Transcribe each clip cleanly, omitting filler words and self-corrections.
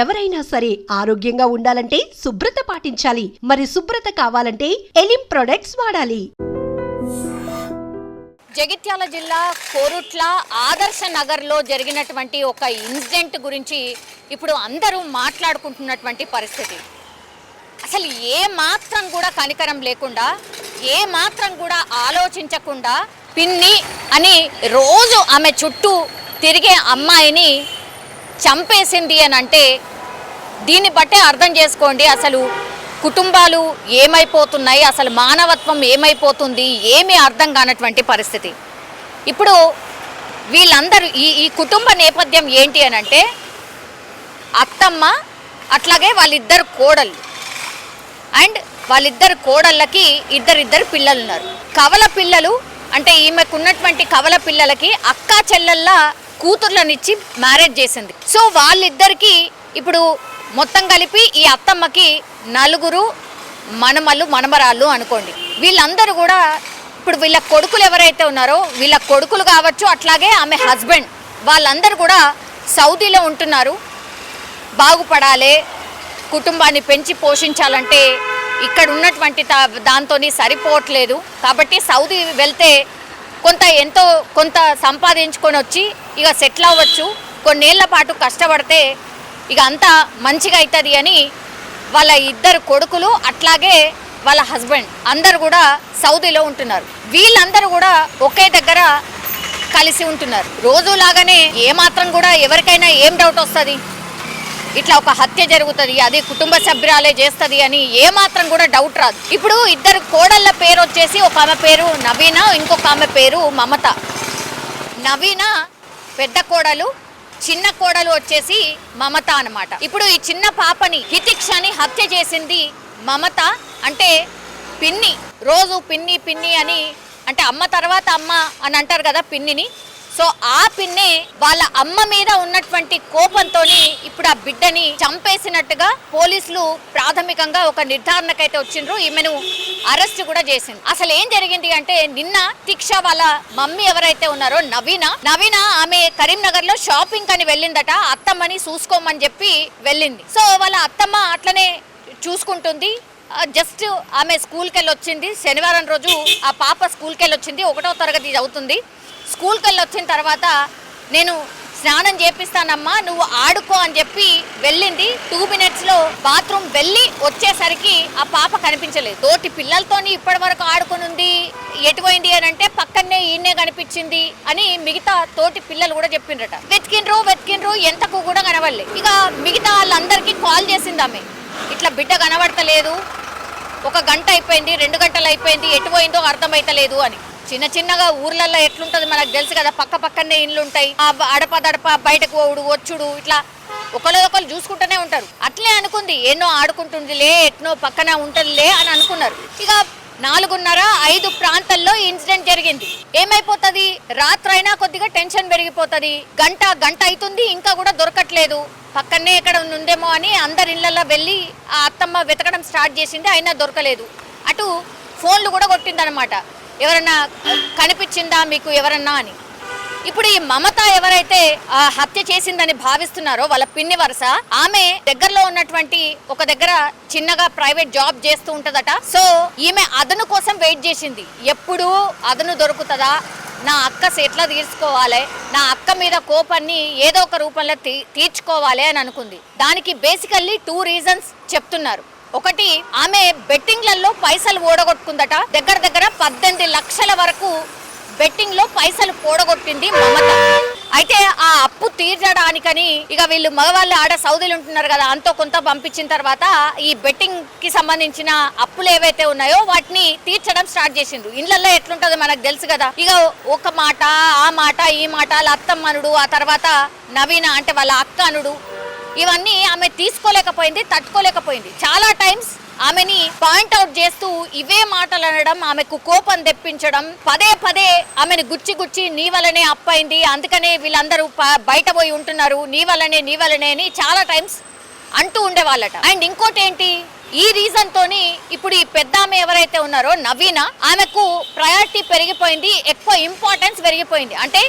ఎవరైనా సరే ఆరోగ్యంగా ఉండాలంటే శుభ్రత పాటించాలి. మరి శుభ్రత కావాలంటే ఎలిం ప్రొడక్ట్స్ వాడాలి. జగిత్యాల జిల్లా కోరుట్ల ఆదర్శ నగర్లో జరిగినటువంటి ఒక ఇన్సిడెంట్ గురించి ఇప్పుడు అందరూ మాట్లాడుకుంటున్నటువంటి పరిస్థితి. అసలు ఏ మాత్రం కూడా కనికరం లేకుండా, ఏ మాత్రం కూడా ఆలోచించకుండా పిన్ని అని రోజు ఆమె చుట్టూ తిరిగే అమ్మాయిని చంపేసింది అని అంటే దీన్ని బట్టే అర్థం చేసుకోండి అసలు కుటుంబాలు ఏమైపోతున్నాయి, అసలు మానవత్వం ఏమైపోతుంది, ఏమీ అర్థం కానటువంటి పరిస్థితి. ఇప్పుడు వీళ్ళందరూ ఈ కుటుంబ నేపథ్యం ఏంటి అని అంటే అత్తమ్మ, అట్లాగే వాళ్ళిద్దరు కోడళ్ళు, అండ్ వాళ్ళిద్దరు కోడళ్ళకి ఇద్దరు పిల్లలు ఉన్నారు. కవల పిల్లలు అంటే ఈమెకున్నటువంటి కవల పిల్లలకి అక్కా చెల్లెళ్ళ కూతుర్లనిచ్చి మ్యారేజ్ చేసింది. సో వాళ్ళిద్దరికి ఇప్పుడు మొత్తం కలిపి ఈ అత్తమ్మకి 4 మనమలు మనమరాళ్ళు అనుకోండి. వీళ్ళందరూ కూడా ఇప్పుడు వీళ్ళ కొడుకులు ఎవరైతే ఉన్నారో వీళ్ళ కొడుకులు కావచ్చు, అట్లాగే ఆమె హస్బెండ్, వాళ్ళందరూ కూడా సౌదీలో ఉంటున్నారు. బాగుపడాలి, కుటుంబాన్ని పెంచి పోషించాలంటే ఇక్కడ ఉన్నటువంటి దాంతో సరిపోవట్లేదు. కాబట్టి సౌదీ వెళ్తే ఎంతో కొంత సంపాదించుకొని వచ్చి ఇక సెటిల్ అవ్వచ్చు, కొన్నేళ్ల పాటు కష్టపడితే ఇక అంతా మంచిగా అవుతుంది అని వాళ్ళ 2 కొడుకులు అట్లాగే వాళ్ళ హస్బెండ్ అందరు కూడా సౌదీలో ఉంటున్నారు. వీళ్ళందరూ కూడా ఒకే దగ్గర కలిసి ఉంటున్నారు. రోజులాగానే ఏమాత్రం కూడా ఎవరికైనా ఏం డౌట్ వస్తుంది, ఇట్లా ఒక హత్య జరుగుతుంది, అది కుటుంబ సభ్యురాలే చేస్తుంది అని ఏమాత్రం కూడా డౌట్ రాదు. ఇప్పుడు 2 కోడళ్ళ పేరు వచ్చేసి ఒక ఆమె పేరు నవీన, ఇంకొక ఆమె పేరు మమత. నవీన పెద్ద కోడలు, చిన్న కోడలు వచ్చేసి మమత అన్నమాట. ఇప్పుడు ఈ చిన్న పాపని హితిక్షని హత్య చేసింది మమత, అంటే పిన్ని. రోజు పిన్ని పిన్ని అని అంటే అమ్మ తర్వాత అమ్మ అని అంటారు కదా పిన్నిని. సో ఆ పిన్నే వాళ్ళ అమ్మ మీద ఉన్నటువంటి కోపంతో ఇప్పుడు ఆ బిడ్డని చంపేసినట్టుగా పోలీసులు ప్రాథమికంగా ఒక నిర్ధారణకైతే వచ్చిండ్రు. ఈమెను అరెస్ట్ కూడా చేసింది. అసలు ఏం జరిగింది అంటే నిన్న తిక్ష వాళ్ళ మమ్మీ ఎవరైతే ఉన్నారో నవీన ఆమె కరీంనగర్ లో షాపింగ్ అని వెళ్ళిందట. అత్తమ్మని చూసుకోమని చెప్పి వెళ్ళింది. సో వాళ్ళ అత్తమ్మ అట్లనే చూసుకుంటుంది. జస్ట్ ఆమె స్కూల్కి వెళ్ళి వచ్చింది. శనివారం రోజు ఆ పాప స్కూల్కి వెళ్ళి వచ్చింది, 1వ తరగతి చదువుతుంది. స్కూల్కి వెళ్ళి వచ్చిన తర్వాత నేను స్నానం చేపిస్తానమ్మా, నువ్వు ఆడుకో అని చెప్పి వెళ్ళింది. 2 మినిట్స్లో బాత్రూమ్ వెళ్ళి వచ్చేసరికి ఆ పాప కనిపించలేదు. తోటి పిల్లలతోని ఇప్పటి వరకు ఆడుకునుంది, ఎటుపోయింది అని అంటే పక్కనే ఈయనే కనిపించింది అని మిగతా తోటి పిల్లలు కూడా చెప్పిండ్రట. వెతికిండ్రు ఎంతకు కూడా కనబడలేదు. ఇక మిగతా వాళ్ళందరికీ కాల్ చేసింది ఆమె, ఇట్లా బిడ్డ కనబడతలేదు, 1 గంట అయిపోయింది, 2 గంటలు అయిపోయింది, ఎటుపోయిందో అర్థమైతలేదు అని. చిన్నగా ఊర్లలో ఎట్లుంటుంది మనకు తెలుసు కదా, పక్కనే ఇండ్లు ఉంటాయి, అడపదడప బయటకు పోవుడు వచ్చుడు, ఇట్లా ఒకరు చూసుకుంటూనే ఉంటారు. అట్లే అనుకుంది, ఎన్నో ఆడుకుంటుందిలే, ఎట్నో పక్కన ఉంటుందిలే అని అనుకున్నారు. ఇక 4:30-5 ప్రాంతాల్లో ఇన్సిడెంట్ జరిగింది. ఏమైపోతుంది, రాత్రైనా కొద్దిగా టెన్షన్ పెరిగిపోతుంది. గంట అవుతుంది, ఇంకా కూడా దొరకట్లేదు, పక్కనే ఎక్కడ ఉందేమో అని అందరి ఇళ్లలో వెళ్ళి ఆ అత్తమ్మ వెతకడం స్టార్ట్ చేసింది. అయినా దొరకలేదు. అటు ఫోన్లు కూడా కొట్టిందనమాట, ఎవరన్నా కనిపించిందా మీకు ఎవరన్నా అని. ఇప్పుడు ఈ మమత ఎవరైతే హత్య చేసిందని భావిస్తున్నారో వాళ్ళ పిన్ని వరుస, ఆమె దగ్గరలో ఉన్నటువంటి ఒక దగ్గర చిన్నగా ప్రైవేట్ జాబ్ చేస్తూ ఉంటదట. సో ఈమె అదను కోసం వెయిట్ చేసింది, ఎప్పుడు అదను దొరుకుతుందా, నా అక్క ఎట్లా తీర్చుకోవాలి, నా అక్క మీద కోపాన్ని ఏదో ఒక రూపంలో తీర్చుకోవాలి అని అనుకుంది. దానికి బేసికల్లీ 2 రీజన్స్ చెప్తున్నారు. ఒకటి, ఆమె బెట్టింగ్లలో పైసలు ఓడగొట్టుకుందట. దగ్గర 18 లక్షల వరకు బెట్టింగ్ లో పైసలు పోడగొట్టింది మమత. అయితే ఆ అప్పు తీర్చడానికని ఇక వీళ్ళు మగవాళ్ళు ఆడ సౌదీలు ఉంటున్నారు కదా, అంతో కొంత పంపించిన తర్వాత ఈ బెట్టింగ్ కి సంబంధించిన అప్పులు ఏవైతే ఉన్నాయో వాటిని తీర్చడం స్టార్ట్ చేసిండ్రు. ఇళ్లలో ఎట్లుంటుందో మనకు తెలుసు కదా. ఇక ఒక మాట ఆ మాట ఈ మాట, వాళ్ళ అత్తమ్మనుడు, ఆ తర్వాత నవీన అంటే వాళ్ళ అక్క అనుడు, ఇవన్నీ ఆమె తీసుకోలేకపోయింది, తట్టుకోలేకపోయింది. చాలా టైమ్స్ ఆమెని పాయింట్అవుట్ చేస్తూ ఇవే మాటలు అనడం, ఆమెకు కోపం తెప్పించడం, పదే ఆమెను గుచ్చి నీ వల్లనే అప్పైంది, అందుకనే వీళ్ళందరూ బయట పోయి ఉంటున్నారు, నీ వల్లనే అని చాలా టైమ్స్ అంటూ ఉండేవాళ్ళట. అండ్ ఇంకోటి ఏంటి, ఈ రీజన్ తోని ఇప్పుడు ఈ పెద్ద ఆమె ఎవరైతే ఉన్నారో నవీన, ఆమెకు ప్రయారిటీ పెరిగిపోయింది, ఎక్కువ ఇంపార్టెన్స్ పెరిగిపోయింది. అంటే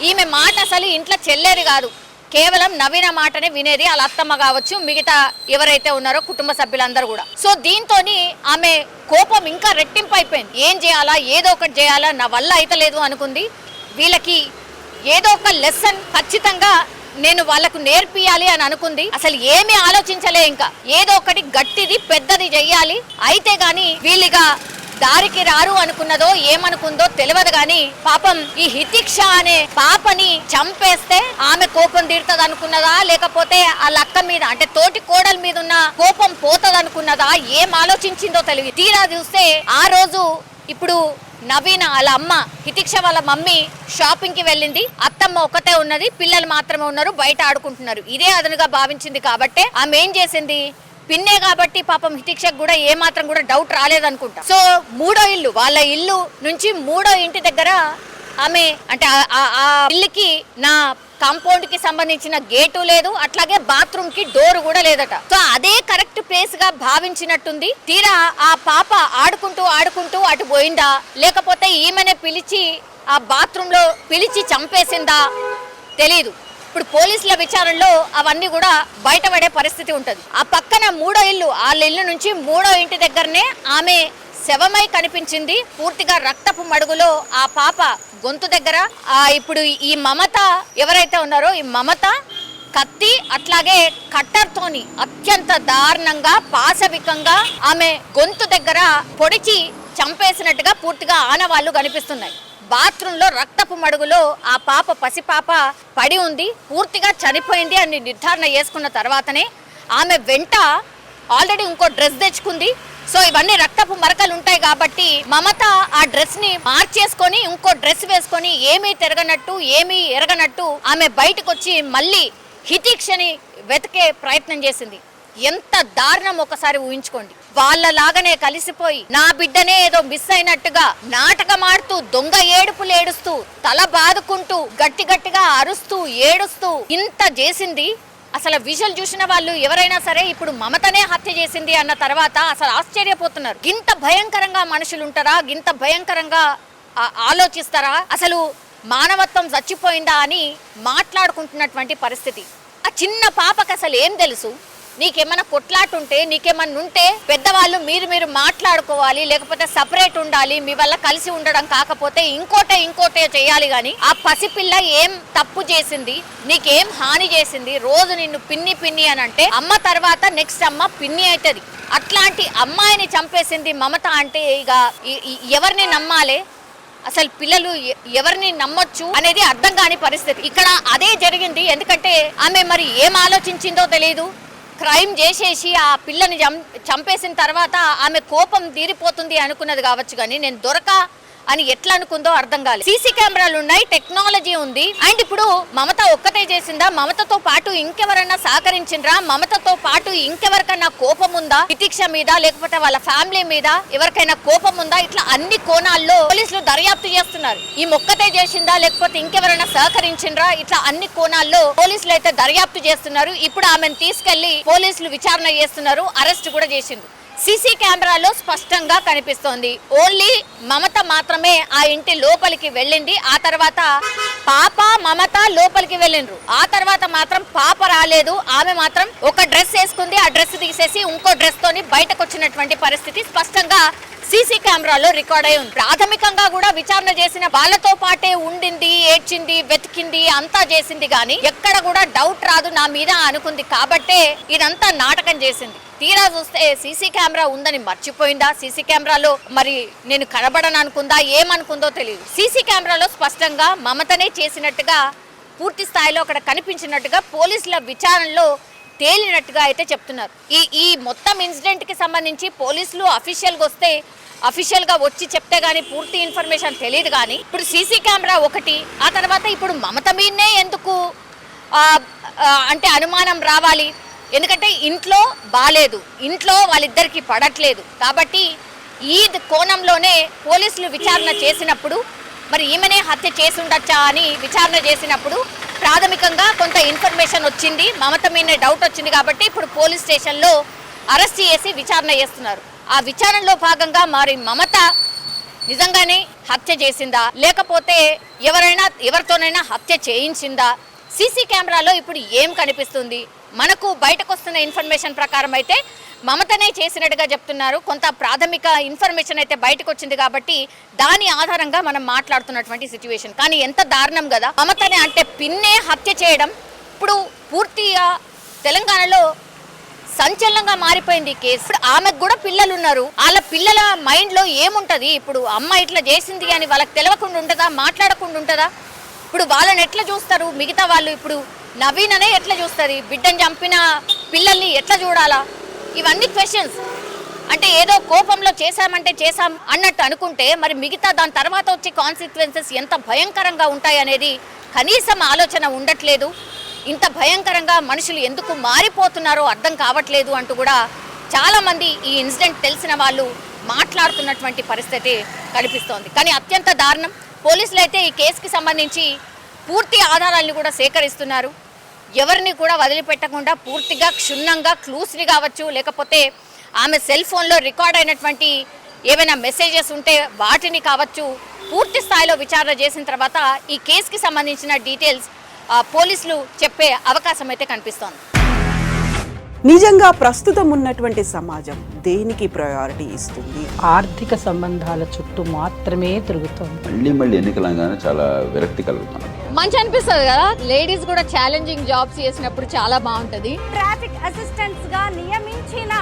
ఈమె మాట అసలు ఇంట్లో చెల్లేది కాదు, కేవలం నవీన మాటనే వినేది, వాళ్ళ అత్తమ్మ కావచ్చు, మిగతా ఎవరైతే ఉన్నారో కుటుంబ సభ్యులందరూ కూడా. సో దీంతోని ఆమె కోపం ఇంకా రెట్టింపు అయిపోయింది. ఏం చేయాలా, ఏదో ఒకటి చేయాలా, నా వల్ల అయితలేదు అనుకుంది. వీళ్ళకి ఏదో ఒక లెసన్ ఖచ్చితంగా నేను వాళ్ళకు నేర్పియాలి అని అనుకుంది. అసలు ఏమీ ఆలోచించలే, ఇంకా ఏదో ఒకటి గట్టిది పెద్దది చెయ్యాలి, అయితే గాని వీళ్ళిగా దారికి రారు అనుకున్నదో ఏమనుకుందో తెలియదు గాని పాపం ఈ హితిక్ష అనే పాపని చంపేస్తే ఆమె కోపం తీరుతుంది అనుకున్నదా, లేకపోతే వాళ్ళ అక్క మీద అంటే తోటి కోడల మీద ఉన్న కోపం పోతుంది అనుకున్నదా, ఏం ఆలోచించిందో తెలియదు. తీరా చూస్తే ఆ రోజు ఇప్పుడు నవీన వాళ్ళ అమ్మ హితిక్ష వాళ్ళ మమ్మీ షాపింగ్ కి వెళ్ళింది. అత్తమ్మ ఒక్కతే ఉన్నది, పిల్లలు మాత్రమే ఉన్నారు, బయట ఆడుకుంటున్నారు. ఇదే అదనుగా భావించింది కాబట్టి ఆమె ఏం చేసింది, పిన్నే కాబట్టి పాపం హితిక్షకు కూడా ఏ మాత్రం కూడా డౌట్ రాలేదనుకుంటా. సో మూడో ఇల్లు, వాళ్ళ ఇల్లు నుంచి మూడో ఇంటి దగ్గర ఆమె అంటే ఆ ఇల్లుకి నా కాంపౌండ్ కి సంబంధించిన గేటు లేదు, అట్లాగే బాత్రూమ్ కి డోర్ కూడా లేదట. సో అదే కరెక్ట్ ప్లేస్ గా భావించినట్టుంది. తీరా ఆ పాప ఆడుకుంటూ ఆడుకుంటూ అటు పోయిందా, లేకపోతే ఈమెనే పిలిచి ఆ బాత్రూమ్ లో పిలిచి చంపేసిందా తెలీదు. ఇప్పుడు పోలీసుల విచారణలో అవన్నీ కూడా బయటపడే పరిస్థితి ఉంటుంది. ఆ పక్కన మూడో ఇల్లు, వాళ్ళ ఇల్లు నుంచి మూడో ఇంటి దగ్గరనే ఆమె శవమై కనిపించింది. పూర్తిగా రక్తపు మడుగులో ఆ పాప గొంతు దగ్గర. ఇప్పుడు ఈ మమత ఎవరైతే ఉన్నారో, ఈ మమత కత్తి అట్లాగే కట్టర్తోని అత్యంత దారుణంగా పాశవికంగా ఆమె గొంతు దగ్గర పొడిచి చంపేసినట్టుగా పూర్తిగా ఆనవాళ్లు కనిపిస్తున్నాయి. బాత్రూమ్ లో రక్తపు మడుగులో ఆ పాప పసిపాప పడి ఉంది, పూర్తిగా చనిపోయింది అని నిర్ధారణ చేసుకున్న తర్వాతనే ఆమె వెంట ఆల్రెడీ ఇంకో డ్రెస్ తెచ్చుకుంది. సో ఇవన్నీ రక్తపు మరకలు ఉంటాయి కాబట్టి మమత ఆ డ్రెస్ ని మార్చేసుకొని ఇంకో డ్రెస్ వేసుకొని ఏమీ తిరగనట్టు ఏమీ ఎరగనట్టు ఆమె బయటకు వచ్చి మళ్ళీ హితిక్షని వెతికే ప్రయత్నం చేసింది. ఎంత దారుణం ఒకసారి ఊహించుకోండి. వాళ్ళలాగానే కలిసిపోయి నా బిడ్డనే ఏదో మిస్ అయినట్టుగా నాటకమాడుతూ దొంగ ఏడుపులు ఏడుస్తూ తల బాదుకుంటూ గట్టి గట్టిగా అరుస్తూ ఏడుస్తూ ఇంత చేసింది. అసలు విజువల్ చూసిన వాళ్ళు ఎవరైనా సరే ఇప్పుడు మమతనే హత్య చేసింది అన్న తర్వాత అసలు ఆశ్చర్యపోతున్నారు. ఇంత భయంకరంగా మనుషులు ఉంటారా, ఇంత భయంకరంగా ఆలోచిస్తారా, అసలు మానవత్వం చచ్చిపోయిందా అని మాట్లాడుకుంటున్నటువంటి పరిస్థితి. ఆ చిన్న పాపకి అసలు ఏం తెలుసు? నీకేమైనా కొట్లాటుంటే నీకేమన్నా ఉంటే పెద్దవాళ్ళు మీరు మాట్లాడుకోవాలి, లేకపోతే సపరేట్ ఉండాలి, మీ వల్ల కలిసి ఉండడం కాకపోతే ఇంకోటే చేయాలి. కానీ ఆ పసిపిల్ల ఏం తప్పు చేసింది, నీకేం హాని చేసింది? రోజు నిన్ను పిన్ని అని అంటే అమ్మ తర్వాత నెక్స్ట్ అమ్మ పిన్ని అవుతుంది. అట్లాంటి అమ్మాయిని చంపేసింది మమత అంటే ఇక ఎవరిని నమ్మాలి? అసలు పిల్లలు ఎవరిని నమ్మొచ్చు అనేది అర్థం కాని పరిస్థితి. ఇక్కడ అదే జరిగింది. ఎందుకంటే ఆమె మరి ఏం ఆలోచించిందో తెలియదు. క్రైమ్ చేసేసి ఆ పిల్లని చంపేసిన తర్వాత ఆమె కోపం తీరిపోతుంది అనుకున్నది కావచ్చు, కానీ నేను దొరక అని ఎట్లా అనుకుందో అర్థం కాలేదు. సీసీ కెమెరాలు ఉన్నాయి, టెక్నాలజీ ఉంది. అండ్ ఇప్పుడు మమత ఒక్కటే చేసిందా? మమతతో పాటు ఇంకెవరన్నా సహకరించిండ్రా? మమతతో పాటు ఇంకెవరికైనా కోపం ఉందా హితిక్ష మీద, లేకపోతే వాళ్ళ ఫ్యామిలీ మీద ఎవరికైనా కోపం ఉందా? ఇట్లా అన్ని కోణాల్లో పోలీసులు దర్యాప్తు చేస్తున్నారు. ఈ మొక్కతే చేసిందా, లేకపోతే ఇంకెవరైనా సహకరించిండ్రా? ఇట్లా అన్ని కోణాల్లో పోలీసులు అయితే దర్యాప్తు చేస్తున్నారు. ఇప్పుడు ఆమెను తీసుకెళ్లి పోలీసులు విచారణ చేస్తున్నారు, అరెస్ట్ కూడా చేసిండ్రు. సీసీ కెమెరాలో స్పష్టంగా కనిపిస్తోంది ఓన్లీ మమత మాత్రమే ఆ ఇంటి లోపలికి వెళ్ళింది. ఆ తర్వాత పాప మమత లోపలికి వెళ్ళిండ్రు. ఆ తర్వాత మాత్రం పాప రాలేదు. ఆమె మాత్రం ఒక డ్రెస్ వేసుకుంది, ఆ డ్రెస్ తీసేసి ఇంకో డ్రెస్ తోని బయటకు వచ్చినటువంటి పరిస్థితి స్పష్టంగా సీసీ కెమెరాలో రికార్డ్ అయి ఉంది. ప్రాథమికంగా కూడా విచారణ చేసిన వాళ్ళతో పాటే ఉండింది, ఏడ్చింది, వెతికింది, అంతా చేసింది. కానీ ఎక్కడ కూడా డౌట్ రాదు నా మీద అనుకుంది కాబట్టే ఇదంతా నాటకం చేసింది. తీరా చూస్తే సీసీ కెమెరా ఉందని మర్చిపోయిందా? సీసీ కెమెరాలో మరి నేను కనబడను అనుకుందా, ఏమనుకుందో తెలియదు. సీసీ కెమెరాలో స్పష్టంగా మమతనే చేసినట్టుగా పూర్తి స్థాయిలో అక్కడ కనిపించినట్టుగా పోలీసుల విచారణలో తేలినట్టుగా అయితే చెప్తున్నారు. ఈ మొత్తం ఇన్సిడెంట్ కి సంబంధించి పోలీసులు అఫీషియల్ గా వచ్చి చెప్తే గానీ పూర్తి ఇన్ఫర్మేషన్ తెలియదు. కానీ ఇప్పుడు సీసీ కెమెరా ఒకటి, ఆ తర్వాత ఇప్పుడు మమత మీదనే ఎందుకు అంటే అనుమానం రావాలి? ఎందుకంటే ఇంట్లో బాలేదు, ఇంట్లో వాళ్ళిద్దరికి పడట్లేదు కాబట్టి ఈ కోణంలోనే పోలీసులు విచారణ చేసినప్పుడు మరి ఈమెనే హత్య చేసి ఉండొచ్చా అని విచారణ చేసినప్పుడు ప్రాథమికంగా కొంత ఇన్ఫర్మేషన్ వచ్చింది, మమత మీదనే డౌట్ వచ్చింది కాబట్టి ఇప్పుడు పోలీస్ స్టేషన్లో అరెస్ట్ చేసి విచారణ చేస్తున్నారు. ఆ విచారణలో భాగంగా మరి మమత నిజంగానే హత్య చేసిందా, లేకపోతే ఎవరితోనైనా హత్య చేయించిందా, సీసీ కెమెరాలో ఇప్పుడు ఏం కనిపిస్తుంది? మనకు బయటకు వస్తున్న ఇన్ఫర్మేషన్ ప్రకారం అయితే మమతనే చేసినట్టుగా చెప్తున్నారు. కొంత ప్రాథమిక ఇన్ఫర్మేషన్ అయితే బయటకు వచ్చింది కాబట్టి దాని ఆధారంగా మనం మాట్లాడుతున్నటువంటి సిచ్యువేషన్. కానీ ఎంత దారుణం కదా, మమతనే అంటే పిన్నే హత్య చేయడం ఇప్పుడు పూర్తిగా తెలంగాణలో సంచలనంగా మారిపోయింది కేసు. ఇప్పుడు ఆమెకు కూడా పిల్లలు ఉన్నారు. వాళ్ళ పిల్లల మైండ్ లో ఏముంటది? ఇప్పుడు అమ్మ ఇట్లా చేసింది అని వాళ్ళకి తెలియకుండా ఉంటుందా? మాట్లాడకుండా ఉంటుందా? ఇప్పుడు వాళ్ళని ఎట్లా చూస్తారు మిగతా వాళ్ళు? ఇప్పుడు నవీన్ అనే ఎట్లా చూస్తారు? బిడ్డను చంపిన పిల్లల్ని ఎట్లా చూడాలా? ఇవన్నీ క్వశ్చన్స్. అంటే ఏదో కోపంలో చేశామంటే చేశాం అన్నట్టు అనుకుంటే మరి మిగతా దాని తర్వాత వచ్చే కాన్సిక్వెన్సెస్ ఎంత భయంకరంగా ఉంటాయి అనేది కనీసం ఆలోచన ఉండట్లేదు. ఇంత భయంకరంగా మనుషులు ఎందుకు మారిపోతున్నారో అర్థం కావట్లేదు అంటూ కూడా చాలామంది ఈ ఇన్సిడెంట్ తెలిసిన వాళ్ళు మాట్లాడుతున్నటువంటి పరిస్థితి కనిపిస్తోంది. కానీ అత్యంత దారుణం. పోలీసులు అయితే ఈ కేసుకి సంబంధించి పూర్తి ఆధారాలను కూడా సేకరిస్తున్నారు. ఎవరిని కూడా వదిలిపెట్టకుండా పూర్తిగా క్షుణ్ణంగా క్లూస్ని కావచ్చు, లేకపోతే ఆమె సెల్ ఫోన్లో రికార్డ్ అయినటువంటి ఏమైనా మెసేజెస్ ఉంటే వాటిని కావచ్చు పూర్తి స్థాయిలో విచారణ చేసిన తర్వాత ఈ కేసుకి సంబంధించిన డీటెయిల్స్ పోలీసులు చెప్పే అవకాశం అయితే కనిపిస్తోంది. నిజంగా ప్రస్తుతం ఉన్నటువంటి సమాజం దేనికి ప్రయారిటీ ఇస్తుంది? ఆర్థిక సంబంధాల చుట్టూ మాత్రమే తిరుగుతోంది. మళ్ళీ ఎన్నికలంగానే చాలా విరక్తి కలుగుతాను. మంచి అనిపిస్తుంది కదా, లేడీస్ కూడా ఛాలెంజింగ్ జాబ్స్ చేసినప్పుడు చాలా బాగుంటది. ట్రాఫిక్ అసిస్టెంట్స్ గా నియమించిన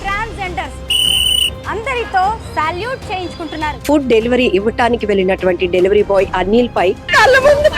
ట్రాన్స్జెండర్స్ అందరితో సాల్యూట్ చేయించుకుంటున్నారు. ఫుడ్ డెలివరీ ఇవ్వటానికి వెళ్ళినటువంటి డెలివరీ బాయ్ అనిల్ పై కళ్ళ ముందు